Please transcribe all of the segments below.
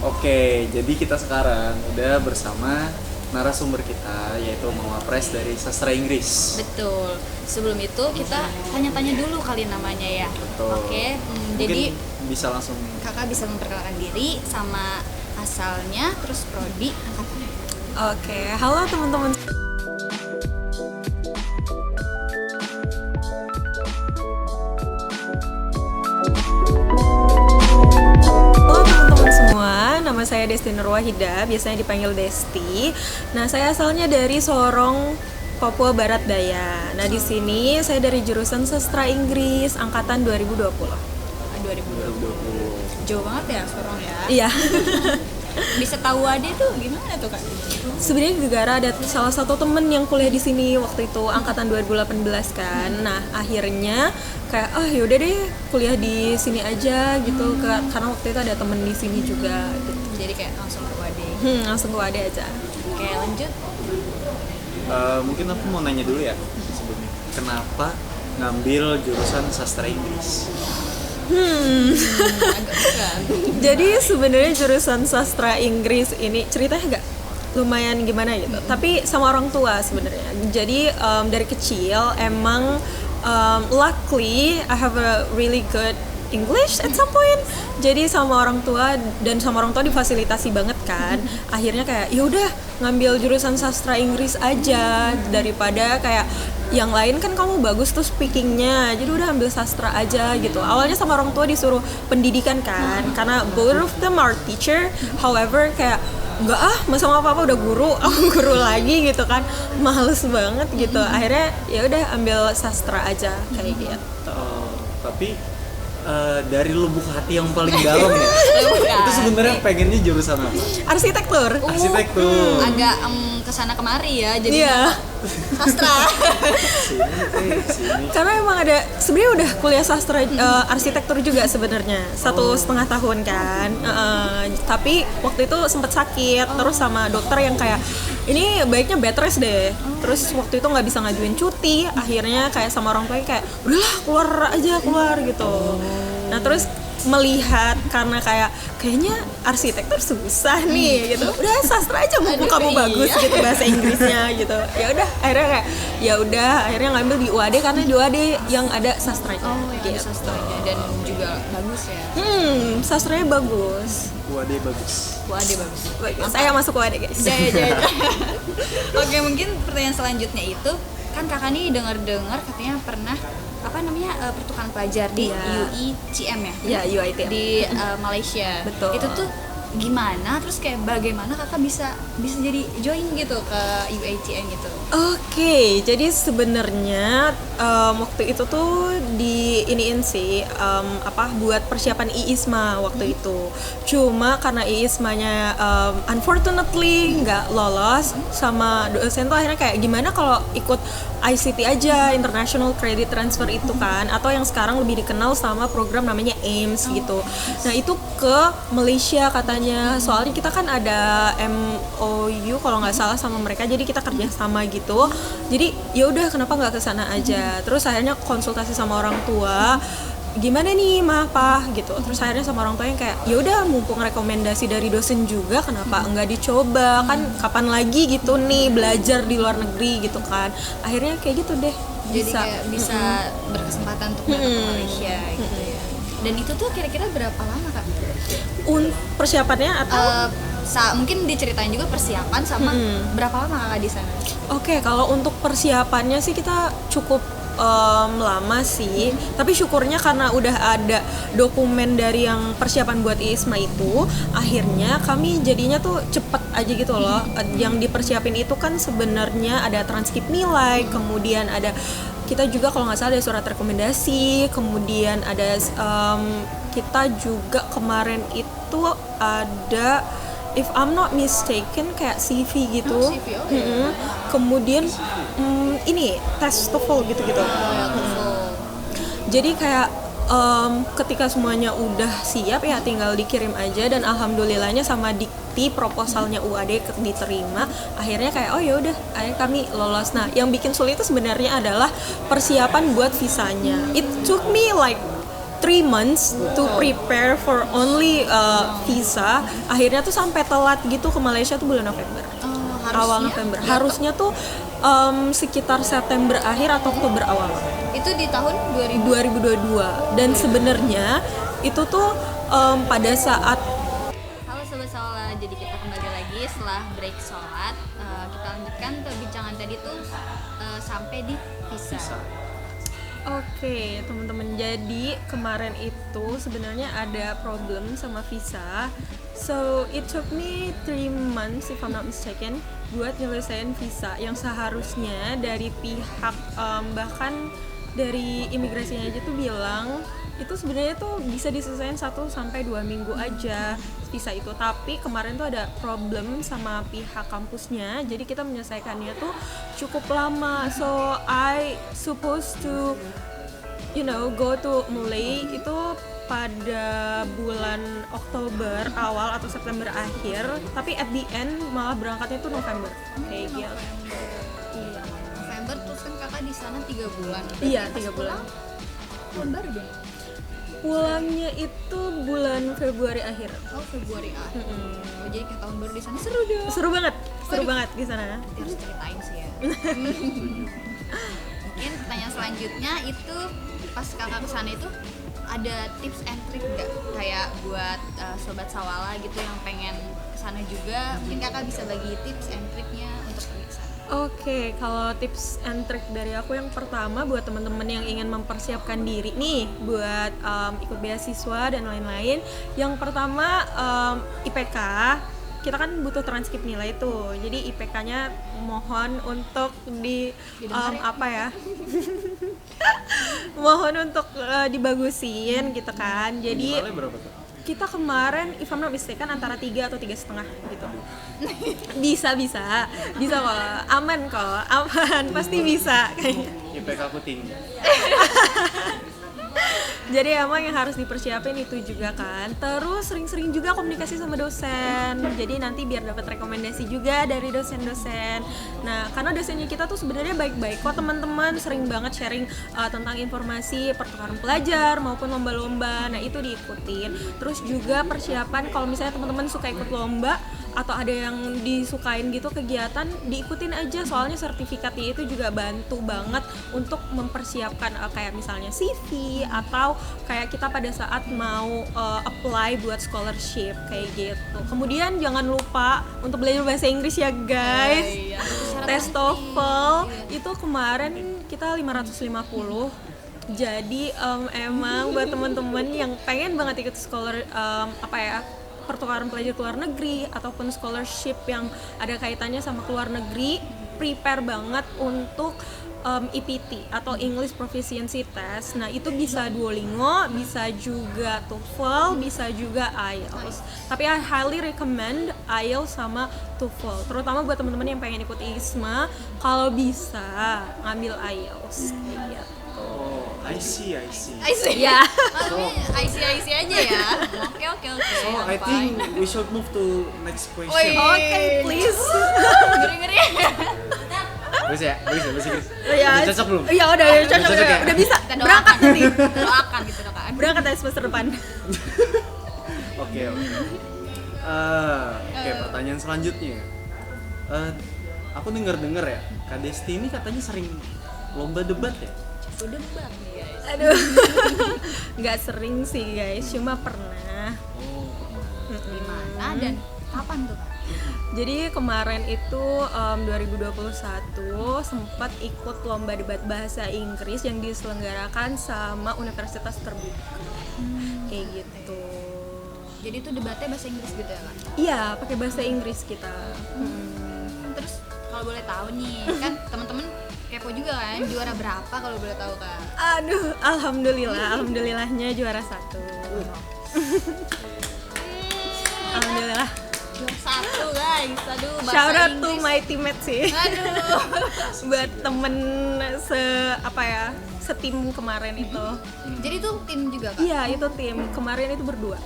Oke, jadi kita sekarang udah bersama narasumber kita, yaitu Mawapres dari Sastra Inggris. Betul. Sebelum itu kita tanya-tanya dulu kali namanya ya. Betul. Oke. Mungkin Jadi bisa langsung. kakak bisa memperkenalkan diri sama asalnya, terus prodi angkatannya. Oke, halo teman-teman. Halo teman-teman semua, nama saya Desti Nurwahida, biasanya dipanggil Desti. Nah, saya asalnya dari Sorong, Papua Barat Daya. Nah, di sini saya dari jurusan Sastra Inggris angkatan 2020. 2020. Jauh banget ya Sorong ya. Iya. Bisa tahu Ade tuh gimana tuh Kak? Sebenarnya gara-gara ada salah satu temen yang kuliah di sini waktu itu angkatan 2018 kan. Nah, akhirnya kayak yaudah deh kuliah di sini aja gitu karena waktu itu ada temen di sini juga gitu. Jadi kayak langsung ke Ade. Langsung ke Wade aja. Oke, lanjut. Mungkin aku mau nanya dulu ya sebelumnya. Kenapa ngambil jurusan Sastra Inggris? Agak berat. Jadi sebenarnya jurusan sastra Inggris ini ceritanya agak lumayan gimana gitu. Tapi sama orang tua sebenarnya. Jadi dari kecil emang luckily I have a really good English at some point. Jadi sama orang tua difasilitasi banget kan. Akhirnya kayak ya udah ngambil jurusan sastra Inggris aja daripada kayak yang lain kan kamu bagus tuh speakingnya, jadi udah ambil sastra aja gitu. Awalnya sama orang tua disuruh pendidikan kan, karena both of them are teacher. However kayak enggak masa sama papa udah guru, aku guru lagi gitu kan, males banget gitu. Akhirnya ya udah ambil sastra aja kayak gitu. Tapi dari lubuk hati yang paling dalam ya, itu sebenarnya pengennya jurusan apa? Arsitektur. Arsitektur. Agak kesana kemari ya, jadi Iya. sastra. Sini. Karena emang ada sebenarnya udah kuliah sastra arsitektur juga sebenarnya 1,5 tahun kan. Tapi waktu itu sempat sakit terus sama dokter yang kayak ini baiknya bed rest deh. Terus waktu itu nggak bisa ngajuin cuti, akhirnya kayak sama orang tua kayak udahlah keluar gitu. Nah terus melihat karena kayaknya arsitektur susah nih gitu, udah sastra aja mumpung kamu bagus gitu bahasa Inggrisnya gitu. Ya udah akhirnya ngambil di UAD karena di UAD yang ada sastranya. Yang ada sastranya dan juga bagus ya. Sastranya bagus. UAD bagus. UAD bagus. Saya masuk UAD guys. Ya. Oke, mungkin pertanyaan selanjutnya itu kan kakak nih dengar katanya pernah pertukaran pelajar di UITM ya? Iya, UITM. Di Malaysia. Betul. Itu tuh gimana? Terus kayak bagaimana kakak bisa jadi join gitu ke UITM gitu? Oke, jadi sebenarnya waktu itu tuh iniin sih buat persiapan IISMA waktu itu. Cuma karena IISMA-nya unfortunately nggak lolos sama dosen tuh akhirnya kayak gimana kalau ikut ICT aja, International Credit Transfer itu kan, atau yang sekarang lebih dikenal sama program namanya AIMS gitu. Nah itu ke Malaysia katanya, soalnya kita kan ada MOU kalau nggak salah sama mereka, jadi kita kerja sama gitu. Jadi ya udah kenapa nggak kesana aja. Terus akhirnya konsultasi sama orang tua, gimana nih pak gitu. Terus akhirnya sama orang tua yang kayak ya udah mumpung rekomendasi dari dosen juga kenapa enggak dicoba, kan kapan lagi gitu nih belajar di luar negeri gitu kan. Akhirnya kayak gitu deh, jadi kayak bisa berkesempatan untuk datang ke Malaysia gitu ya. Dan itu tuh kira-kira berapa lama kak? Persiapannya atau mungkin diceritain juga persiapan sama berapa lama kakak di sana? Oke, kalau untuk persiapannya sih kita cukup lama sih, tapi syukurnya karena udah ada dokumen dari yang persiapan buat IISMA itu, akhirnya kami jadinya tuh cepet aja gitu loh. Yang dipersiapin itu kan sebenarnya ada transkrip nilai, kemudian ada kita juga kalau nggak salah ada surat rekomendasi, kemudian ada kita juga kemarin itu ada, if I'm not mistaken kayak CV gitu. CV, Kemudian ini tes TOEFL gitu-gitu. Jadi kayak ketika semuanya udah siap ya tinggal dikirim aja, dan alhamdulillahnya sama dikti proposalnya UAD diterima. Akhirnya kayak ya udah, akhirnya kami lolos. Nah, yang bikin sulit itu sebenarnya adalah persiapan buat visanya. It took me like 3 months to prepare for only visa. Akhirnya tuh sampai telat gitu ke Malaysia tuh bulan November. Awal November. Harusnya tuh sekitar September akhir atau Oktober awal. Itu di tahun 2022. Dan sebenarnya itu tuh pada saat Halo Sobat Saula, jadi kita kembali lagi setelah break sholat. Kita lanjutkan perbincangan tadi tuh sampai di visa. Oke, teman-teman. Jadi kemarin itu sebenarnya ada problem sama visa. So it took me 3 months if I'm not mistaken buat nyelesain visa yang seharusnya dari pihak bahkan dari imigrasinya aja tuh bilang itu sebenarnya tuh bisa diselesaikan 1 sampai 2 minggu aja visa itu. Tapi kemarin tuh ada problem sama pihak kampusnya, jadi kita menyelesaikannya tuh cukup lama. So I supposed to go to Malay itu pada bulan Oktober awal atau September akhir, tapi at the end malah berangkatnya tuh November kayak gitu. Iya. November terus kan kakak di sana 3 bulan. Iya, 3 bulan. Bulan baru dong. Pulangnya itu bulan Februari akhir. Oh, Februari akhir. Oh, jadi kayak tahun baru di sana seru dong. Seru banget di sana. Nanti harus ceritain sih ya. Mungkin pertanyaan selanjutnya itu pas kakak kesana itu ada tips and trick nggak kayak buat sobat Sawala gitu yang pengen kesana juga, mungkin kakak bisa bagi tips and triknya untuk pergi kesana. Oke, kalau tips and trick dari aku yang pertama buat teman-teman yang ingin mempersiapkan diri nih buat ikut beasiswa dan lain-lain. Yang pertama IPK. Kita kan butuh transkrip nilai tuh, jadi IPK-nya mohon untuk mohon untuk dibagusin gitu kan. Jadi berapa tuh? kita kemarin if I'm not mistaken antara 3 atau 3,5 gitu. Bisa kok, aman pasti bisa kayaknya. IPK aku tinggi. Jadi emang yang harus dipersiapin itu juga kan. Terus sering-sering juga komunikasi sama dosen. Jadi nanti biar dapat rekomendasi juga dari dosen-dosen. Nah, karena dosennya kita tuh sebenarnya baik-baik kok teman-teman, sering banget sharing tentang informasi pertukaran pelajar maupun lomba-lomba. Nah, itu diikutin. Terus juga persiapan kalau misalnya teman-teman suka ikut lomba atau ada yang disukain gitu kegiatan, diikutin aja, soalnya sertifikatnya itu juga bantu banget untuk mempersiapkan kayak misalnya CV atau kayak kita pada saat mau apply buat scholarship kayak gitu. Kemudian jangan lupa untuk belajar bahasa Inggris ya guys. Tes TOEFL itu kemarin kita 550. Jadi emang buat teman-teman yang pengen banget ikut pertukaran pelajar ke luar negeri ataupun scholarship yang ada kaitannya sama keluar negeri, prepare banget untuk EPT atau English Proficiency Test. Nah, itu bisa Duolingo, bisa juga TOEFL, bisa juga IELTS. Tapi I highly recommend IELTS sama TOEFL, terutama buat teman-teman yang pengen ikut ISMA, kalau bisa ngambil IELTS kayak gitu. Oh, I see. Ya. IC aja ya. Oke. So I think we should move to next question. Oke, please. Ngeri. Bagus ya? Ya, Udah cocok belum? Iya, udah cocok. Udah cocok ya? Udah bisa. Kita Berangkat nanti. doakan gitu kan. Berangkat dari semester depan. Oke. Oke, pertanyaan selanjutnya. Aku dengar ya, Kak Desti ini katanya sering lomba debat ya? Udah debat nih guys. Aduh. Nggak sering sih guys, cuma pernah. Di mana dan kapan tuh Kak? Jadi kemarin itu 2021 sempat ikut lomba debat bahasa Inggris yang diselenggarakan sama Universitas Terbuka. Kayak gitu. Jadi itu debatnya bahasa Inggris gitu ya Kak? Iya, pakai bahasa Inggris kita. Terus kalau boleh tahu nih, kan teman-teman kepo juga kan, juara berapa kalau boleh tahu Kak? Aduh, alhamdulillahnya juara 1. Alhamdulillah. Juara 1 guys, aduh bahasa Shout out to Inggris. my teammate sih. Aduh. Buat temen setim kemarin itu. Jadi itu tim juga Kak? Iya, itu tim. Kemarin itu berdua.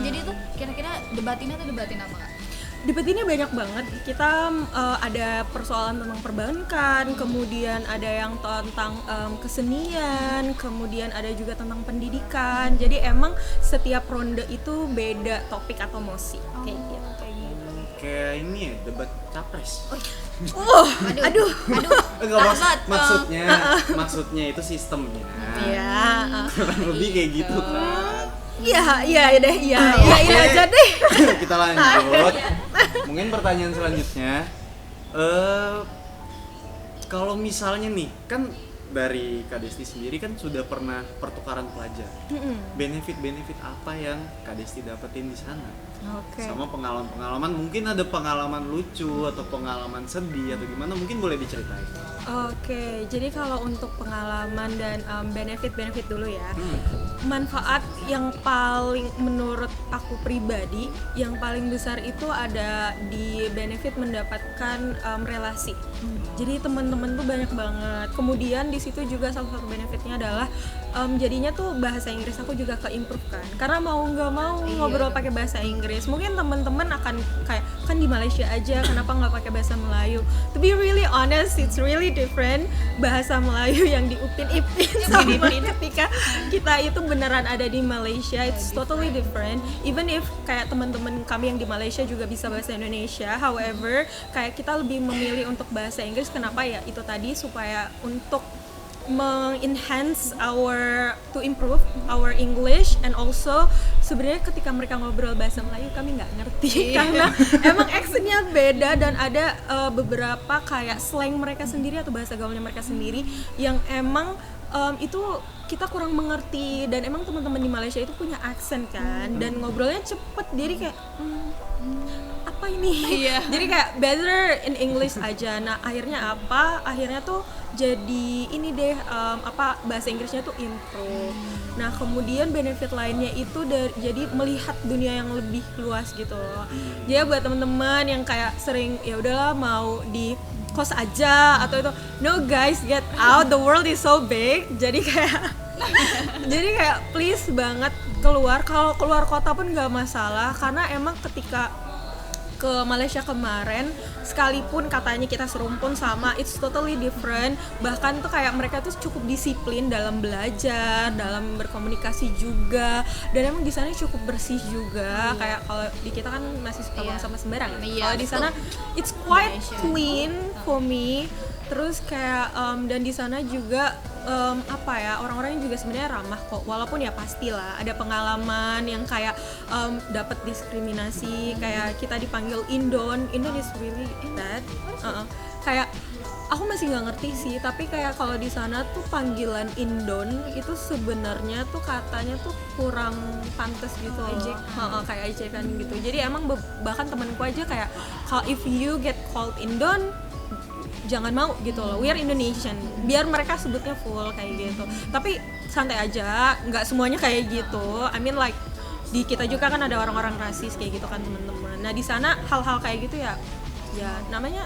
Jadi itu kira-kira debatinnya tuh debatin apa Kak? dapetinnya banyak banget. Kita ada persoalan tentang perbankan, kemudian ada yang tentang kesenian, kemudian ada juga tentang pendidikan. Jadi emang setiap ronde itu beda topik atau mosi kayak gitu. Kayak ini ya, debat capres. Aduh. Enggak, Takut. maksudnya itu sistemnya. Iya. Kurang lebih kayak gitu kan. Iya deh, iya aja deh. Kita lanjut. Mungkin pertanyaan selanjutnya, kalau misalnya nih, kan dari Kak Desti sendiri kan sudah pernah pertukaran pelajar. Benefit apa yang Kak Desti dapetin di sana? Oke. Sama pengalaman, mungkin ada pengalaman lucu atau pengalaman sedih atau gimana, mungkin boleh diceritain. Oke, jadi kalau untuk pengalaman dan benefit dulu ya. Manfaat yang paling menurut aku pribadi yang paling besar itu ada di benefit mendapatkan relasi. Jadi teman-teman tuh banyak banget. Kemudian di situ juga salah satu benefitnya adalah jadinya tuh bahasa Inggris aku juga ke-improve kan. Karena mau nggak mau ngobrol pakai bahasa Inggris. Mungkin teman-teman akan kayak kan di Malaysia aja kenapa nggak pakai bahasa Melayu. To be really honest, it's really different bahasa Melayu yang di Upin Ipin sama ketika kita itu beneran ada di Malaysia. It's totally different. Even if kayak teman-teman kami yang di Malaysia juga bisa bahasa Indonesia, however kayak kita lebih memilih untuk bahasa Inggris. Kenapa ya? Itu tadi supaya untuk mengenhance to improve our English, and also sebenarnya ketika mereka ngobrol bahasa Melayu kami nggak ngerti karena emang accentnya beda dan ada beberapa kayak slang mereka sendiri atau bahasa gaulnya mereka sendiri yang emang itu kita kurang mengerti, dan emang teman-teman di Malaysia itu punya accent kan dan ngobrolnya cepet, jadi kayak apa ini? Jadi kayak better in English aja. Nah akhirnya tuh jadi ini deh bahasa Inggrisnya tuh improve. Nah kemudian benefit lainnya itu jadi melihat dunia yang lebih luas gitu loh. Jadi buat teman-teman yang kayak sering ya udahlah mau di kos aja atau itu, no guys, get out, the world is so big. Jadi kayak please banget keluar. Kalau keluar kota pun nggak masalah, karena emang ketika ke Malaysia kemarin sekalipun katanya kita serumpun sama, it's totally different. Bahkan tuh kayak mereka tuh cukup disiplin dalam belajar, dalam berkomunikasi juga, dan emang di sana cukup bersih juga. Kayak kalau di kita kan masih suka buang sama sembarang. Kalau di sana it's quite clean for me. Terus kayak dan di sana juga orang-orangnya juga sebenarnya ramah kok, walaupun ya pastilah ada pengalaman yang kayak dapat diskriminasi, kayak kita dipanggil Indon is really bad. Kayak aku masih nggak ngerti sih, tapi kayak kalau di sana tuh panggilan Indon itu sebenarnya tuh katanya tuh kurang pantas gitu loh. Kayak ejekan gitu. Jadi emang bahkan temanku aja kayak kalau if you get called Indon jangan mau gitu loh, we are Indonesian, biar mereka sebutnya full kayak gitu. Tapi santai aja, nggak semuanya kayak gitu. I mean like di kita juga kan ada orang-orang rasis kayak gitu kan teman-teman. Nah di sana hal-hal kayak gitu ya namanya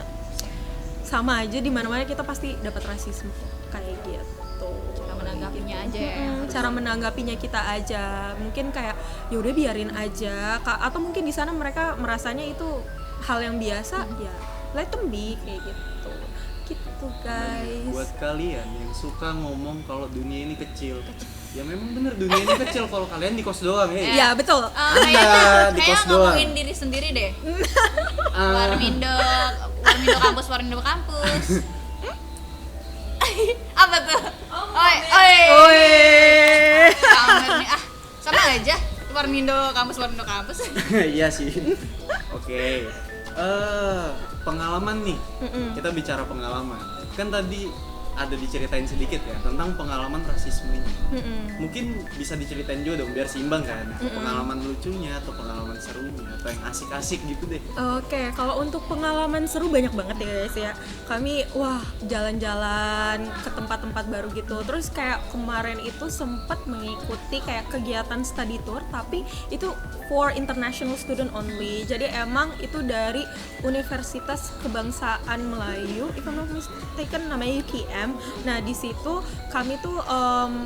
sama aja, di mana-mana kita pasti dapat rasisme kayak gitu. Cara menanggapinya aja ya. Cara menanggapinya kita aja, mungkin kayak ya udah biarin aja, atau mungkin di sana mereka merasanya itu hal yang biasa, ya let them be kayak gitu guys. Buat kalian yang suka ngomong kalau dunia ini kecil, ya memang bener dunia ini kecil kalau kalian di kos doang ya. Iya betul. Di kos doang. Ngomongin diri sendiri deh. Warmindo kampus. Apa tuh? Oi. Kamer nih. Sama aja. Warmindo kampus. Iya sih. Oke. Pengalaman nih, kita bicara pengalaman. Kan tadi ada diceritain sedikit ya tentang pengalaman rasismenya. Mungkin bisa diceritain juga dong biar seimbang kan. Pengalaman lucunya atau pengalaman serunya atau yang asik-asik gitu deh. Oke, kalau untuk pengalaman seru banyak banget ya guys ya. Kami jalan-jalan ke tempat-tempat baru gitu. Terus kayak kemarin itu sempat mengikuti kayak kegiatan study tour tapi itu for international student only. Jadi emang itu dari Universitas Kebangsaan Melayu, if I'm not mistaken, namanya UKM. Nah di situ kami tuh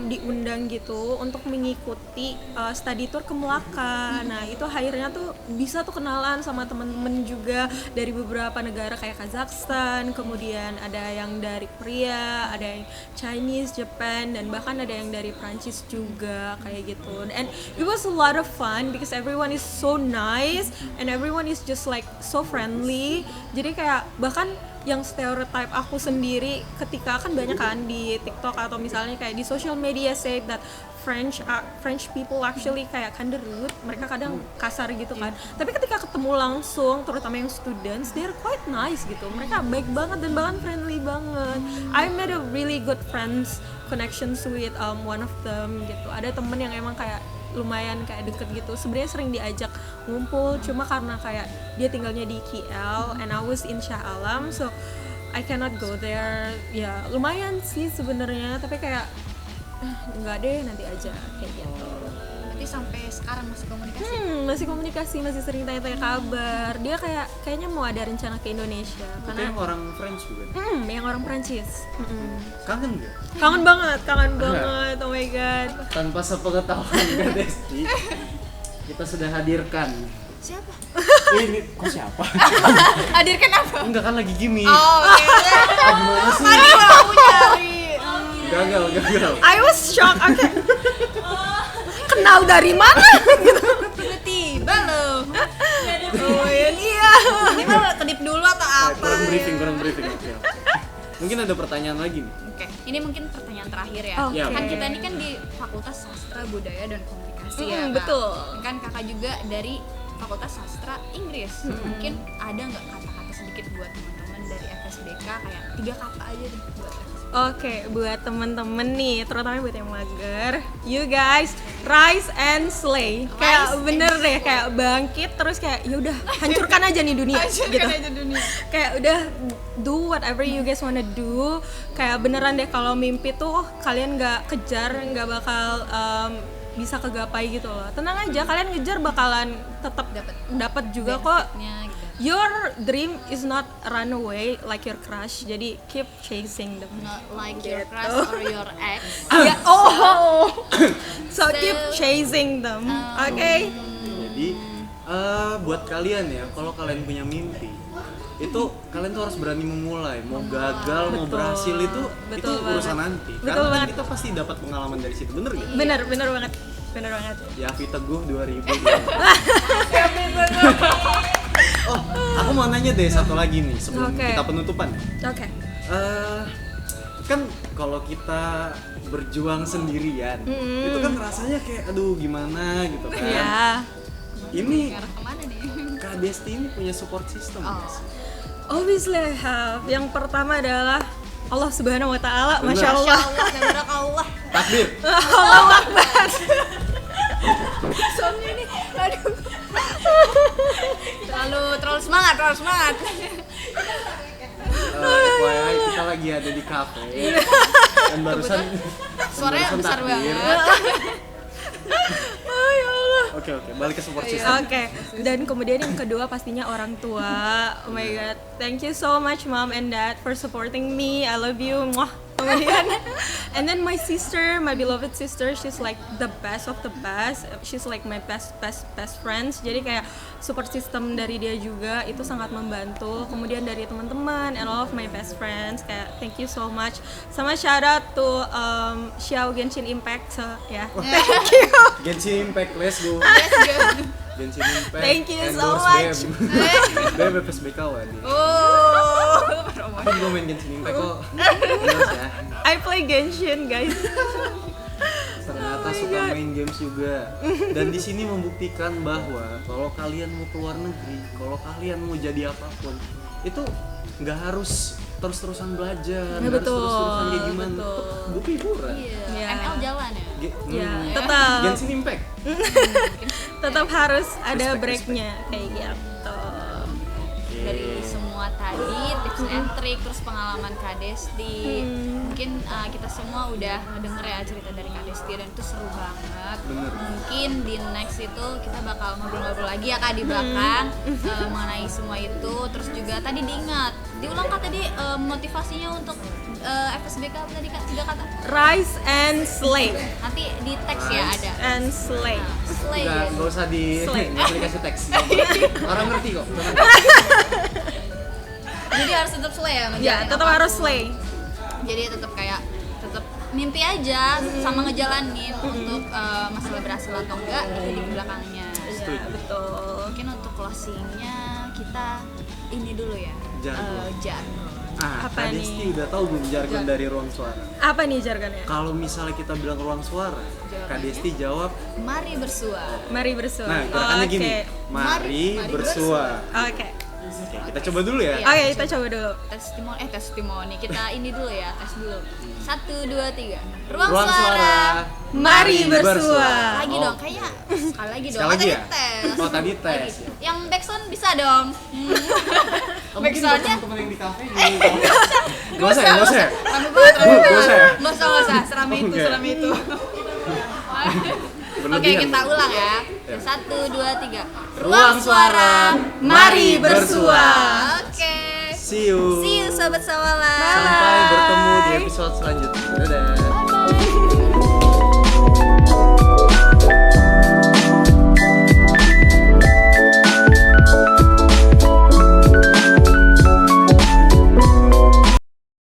diundang gitu untuk mengikuti study tour ke Melaka. Nah itu akhirnya tuh bisa tuh kenalan sama temen-temen juga dari beberapa negara kayak Kazakhstan, kemudian ada yang dari Korea, ada yang Chinese, Japan, dan bahkan ada yang dari Prancis juga kayak gitu. And it was a lot of fun because everyone is so nice and everyone is just like so friendly. Jadi kayak bahkan yang stereotype aku sendiri ketika kan banyak kan di TikTok atau misalnya kayak di social media say that French people actually kayak kinda rude, mereka kadang kasar gitu kan. Tapi ketika ketemu langsung, terutama yang students, they're quite nice gitu. Mereka baik banget dan bahkan friendly banget. I made a really good friends connections with one of them gitu. Ada temen yang emang kayak lumayan kayak deket gitu. Sebenarnya sering diajak ngumpul, cuma karena kayak dia tinggalnya di KL and I was in Shah Alam, so I cannot go there. Ya lumayan sih sebenarnya, tapi kayak enggak deh, nanti aja kayak gitu. Berarti sampai sekarang masih komunikasi? Masih komunikasi, masih sering tanya-tanya kabar. Dia kayaknya mau ada rencana ke Indonesia. Itu Karena yang orang French juga. yang orang Prancis. Kangen gak? Kangen banget. Oh my god. Tanpa sepengetahuan Desti, kita sudah hadirkan. Siapa? Ini kok siapa? Hadirkan apa? Enggak kan lagi gimmick. Oh, oke. Gimana sih? Kamu nyari. Gagal. I was shocked. Okay. Kenal dari mana? Tiba-tiba loh. Oh iya. Ini mah kedip dulu atau apa? Kurang briefing. Oke. Mungkin ada pertanyaan lagi nih. Oke, ini mungkin pertanyaan terakhir ya. Oke. Kan kita ini kan di Fakultas Sastra Budaya dan Komunikasi ya. Kak. Betul. Kan kakak juga dari Fakultas Sastra Inggris. Mungkin ada nggak kata-kata sedikit buat teman-teman dari FSBK, kayak 3 kata aja deh buat FSBK. Oke, buat temen-temen nih, terutama buat yang mager, you guys rise and slay. Kayak bener deh, kayak bangkit terus kayak ya udah hancurkan aja nih dunia gitu. Kayak udah do whatever you guys wanna do. Kayak beneran deh kalau mimpi tuh kalian nggak kejar, nggak bakal bisa kegapai gitu loh. Tenang aja, kalian ngejar bakalan tetap dapat juga kok. Gitu. Your dream is not run away like your crush. Jadi keep chasing them. Not like your crush or your ex. Yeah. So keep chasing them. Okay? Jadi buat kalian ya, kalau kalian punya mimpi, itu kalian tuh harus berani memulai. Mau gagal, mau berhasil itu urusan nanti. Karena kan kita pasti dapat pengalaman dari situ, bener gak? Bener banget. Ya, Yafi Teguh 2000. Oh, aku mau nanya deh satu lagi nih sebelum kita penutupan. Oke. Kan kalau kita berjuang sendirian, itu kan rasanya kayak aduh gimana gitu kan. Ya. Ini Arah kemana nih? Kak Desti ini punya support system nggak sih? Obviously I have. Yang pertama adalah Allah Subhanahu wa taala, Bener. Masya Allah. Allah. Takbir. Allahu Akbar. Soalnya nih, aduh. Terlalu semangat. FYI kita lagi ada di kafe dan barusan Suaranya besar takbir. banget. Oh ya Allah. Oke, balik ke support system. Oke. Dan kemudian yang kedua pastinya orang tua. Oh my god. Thank you so much mom and dad for supporting me. I love you. Mwah. Kemudian and then my sister, my beloved sister, she's like the best of the best. She's like my best friends. Jadi kayak support system dari dia juga itu sangat membantu. Kemudian dari teman-teman and all of my best friends, kayak thank you so much. Sama shout out to Xiao Genshin Impact. So yeah. Thank you. Genshin Impact, let's go. Genshin Impact. Thank you so endorse much. BEM FSBK wadi. Oh. Aku juga main Genshin Impact kok. Endorse ya. I play Genshin guys. Ternyata suka main games juga. Dan di sini membuktikan bahwa kalau kalian mau keluar negeri, kalau kalian mau jadi apapun, itu nggak harus terus-terusan belajar, nggak harus terus-terusan kayak gimana. Butuh hiburan. Iya. ML jalan ya. Tetap. Genshin Impact. Tetap harus ada breaknya kayak gitu. Oke, dari semua tadi tips and trick, terus pengalaman Kak Desti. Mungkin kita semua udah ngedenger ya cerita dari Kak Desti dan itu seru banget. Bener. Mungkin di next itu kita bakal ngobrol-ngobrol lagi ya Kak di belakang mengenai semua itu. Terus juga tadi diulang Kak tadi motivasinya untuk FSBK tadi Kak 3 kata. Rise and slay. Nanti di teks ya ada. And slay. Slay. Nggak usah Slay. nggak usah dikasih teks. Orang ngerti kok. Jadi harus tetap slay ya. Ya, ngejalanin tetap apapun. harus slay. Jadi tetap mimpi aja sama ngejalanin untuk masalah berhasil atau enggak itu di belakangnya. Ya, betul. Mungkin untuk closingnya kita ini dulu ya. Jargon. Apa Kak nih? Desti udah tahu belum jargon dari ruang suara? Apa nih jargonnya? Kalau misalnya kita bilang ruang suara, Kak Desti jawab, Mari bersua. Mari bersua. nah gerakannya Oke. gini, mari Mari bersua. Oke. Oke, kita coba dulu ya. Iya. Oke, kita coba dulu. Testimoni. Kita ini dulu ya, tes dulu. 1 2 3. Ruang Ruang suara. suara. Mari bersua. Lagi Oh. dong, kayaknya sekali lagi dong. Sekali lagi ya? Tes. Oh, tadi tes. Lagi. Yang backsound bisa dong. Mungkin buat Backsoundnya teman-teman yang di kafe gini. Gak usah ya, gak usah ya. rame banget, rame Nggak usah ya? banget. Nggak usah, serame itu, Oke. serame itu. Oke, Berlebihan. kita ulang ya. Ya. 1 2 3. Ruang suara. Mari bersua. Oke. See you. See you sobat Sawala. Sampai bertemu di episode selanjutnya. Dadah. Bye.